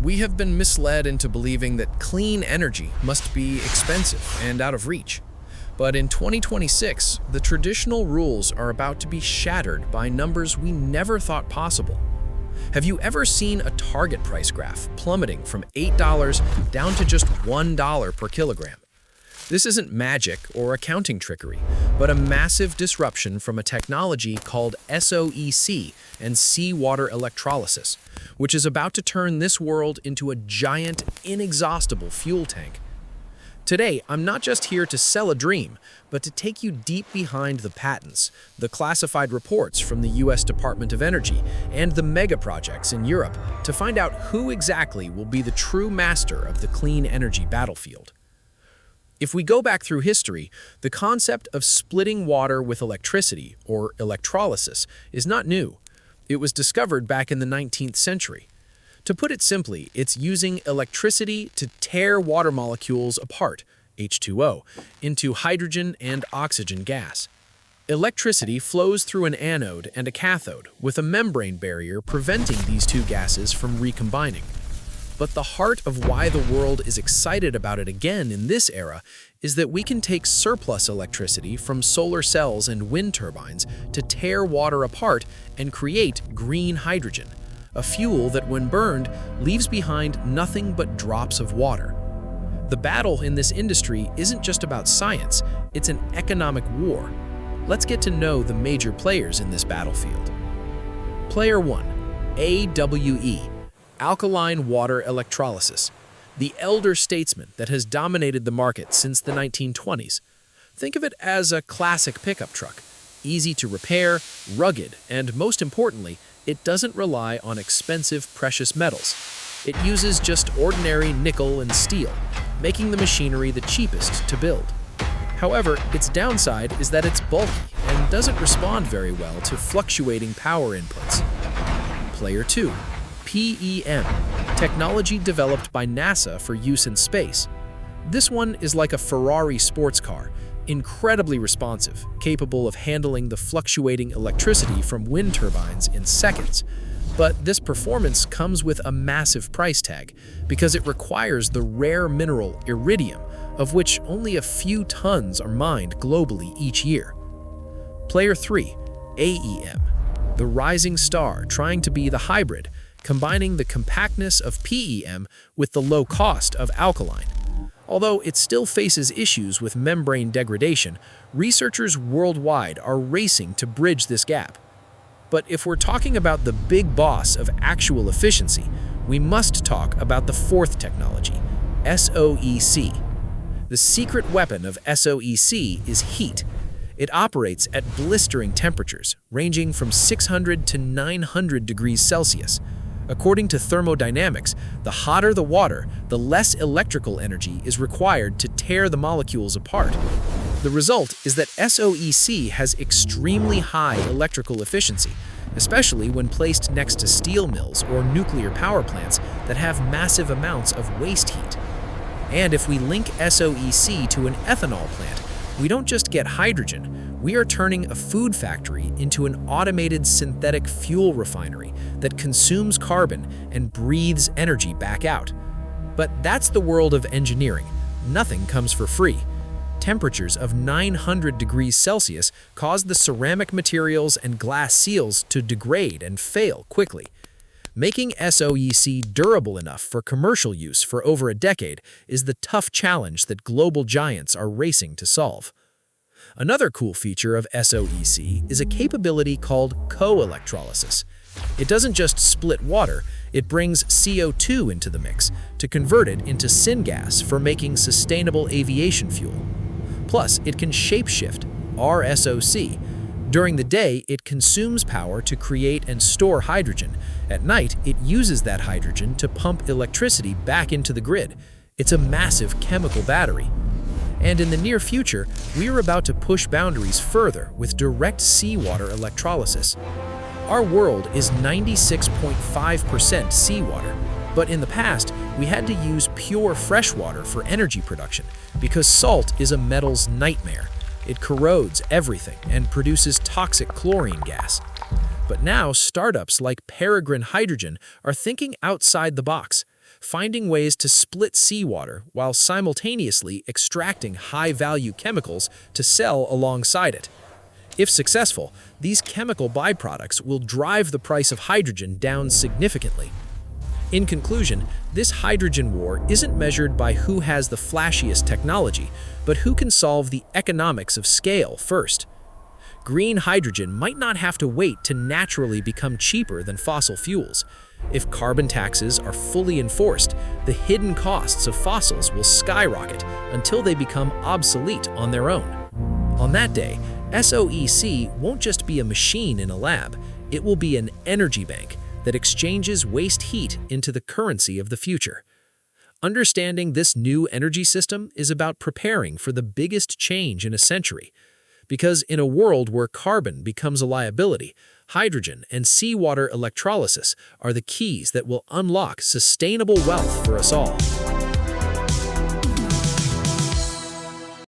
We have been misled into believing that clean energy must be expensive and out of reach. But in 2026, the traditional rules are about to be shattered by numbers we never thought possible. Have you ever seen a target price graph plummeting from $8 down to just $1 per kilogram? This isn't magic or accounting trickery, but a massive disruption from a technology called SOEC and seawater electrolysis, which is about to turn this world into a giant, inexhaustible fuel tank. Today, I'm not just here to sell a dream, but to take you deep behind the patents, the classified reports from the US Department of Energy, and the mega projects in Europe to find out who exactly will be the true master of the clean energy battlefield. If we go back through history, the concept of splitting water with electricity, or electrolysis, is not new. It was discovered back in the 19th century. To put it simply, it's using electricity to tear water molecules apart, H2O, into hydrogen and oxygen gas. Electricity flows through an anode and a cathode, with a membrane barrier preventing these two gases from recombining. But the heart of why the world is excited about it again in this era is that we can take surplus electricity from solar cells and wind turbines to tear water apart and create green hydrogen, a fuel that when burned leaves behind nothing but drops of water. The battle in this industry isn't just about science, it's an economic war. Let's get to know the major players in this battlefield. Player 1, AWE. Alkaline water electrolysis, the elder statesman that has dominated the market since the 1920s. Think of it as a classic pickup truck, easy to repair, rugged, and most importantly, it doesn't rely on expensive precious metals. It uses just ordinary nickel and steel, making the machinery the cheapest to build. However, its downside is that it's bulky and doesn't respond very well to fluctuating power inputs. Player 2. PEM, technology developed by NASA for use in space. This one is like a Ferrari sports car, incredibly responsive, capable of handling the fluctuating electricity from wind turbines in seconds. But this performance comes with a massive price tag because it requires the rare mineral iridium, of which only a few tons are mined globally each year. Player 3, AEM, the rising star trying to be the hybrid, combining the compactness of PEM with the low cost of alkaline. Although it still faces issues with membrane degradation, researchers worldwide are racing to bridge this gap. But if we're talking about the big boss of actual efficiency, we must talk about the fourth technology, SOEC. The secret weapon of SOEC is heat. It operates at blistering temperatures, ranging from 600 to 900 degrees Celsius. According to thermodynamics, the hotter the water, the less electrical energy is required to tear the molecules apart. The result is that SOEC has extremely high electrical efficiency, especially when placed next to steel mills or nuclear power plants that have massive amounts of waste heat. And if we link SOEC to an ethanol plant, we don't just get hydrogen, we are turning a food factory into an automated synthetic fuel refinery that consumes carbon and breathes energy back out. But that's the world of engineering. Nothing comes for free. Temperatures of 900 degrees Celsius cause the ceramic materials and glass seals to degrade and fail quickly. Making SOEC durable enough for commercial use for over a decade is the tough challenge that global giants are racing to solve. Another cool feature of SOEC is a capability called co-electrolysis. It doesn't just split water, it brings CO2 into the mix to convert it into syngas for making sustainable aviation fuel. Plus, it can shapeshift, RSOC. During the day, it consumes power to create and store hydrogen. At night, it uses that hydrogen to pump electricity back into the grid. It's a massive chemical battery. And in the near future, we are about to push boundaries further with direct seawater electrolysis. Our world is 96.5% seawater, but in the past, we had to use pure freshwater for energy production because salt is a metal's nightmare. It corrodes everything and produces toxic chlorine gas. But now, startups like Peregrine Hydrogen are thinking outside the box. finding ways to split seawater while simultaneously extracting high-value chemicals to sell alongside it. If successful, these chemical byproducts will drive the price of hydrogen down significantly. In conclusion, this hydrogen war isn't measured by who has the flashiest technology, but who can solve the economics of scale first. Green hydrogen might not have to wait to naturally become cheaper than fossil fuels. If carbon taxes are fully enforced, the hidden costs of fossils will skyrocket until they become obsolete on their own. On that day, SOEC won't just be a machine in a lab, it will be an energy bank that exchanges waste heat into the currency of the future. Understanding this new energy system is about preparing for the biggest change in a century. Because in a world where carbon becomes a liability, hydrogen and seawater electrolysis are the keys that will unlock sustainable wealth for us all.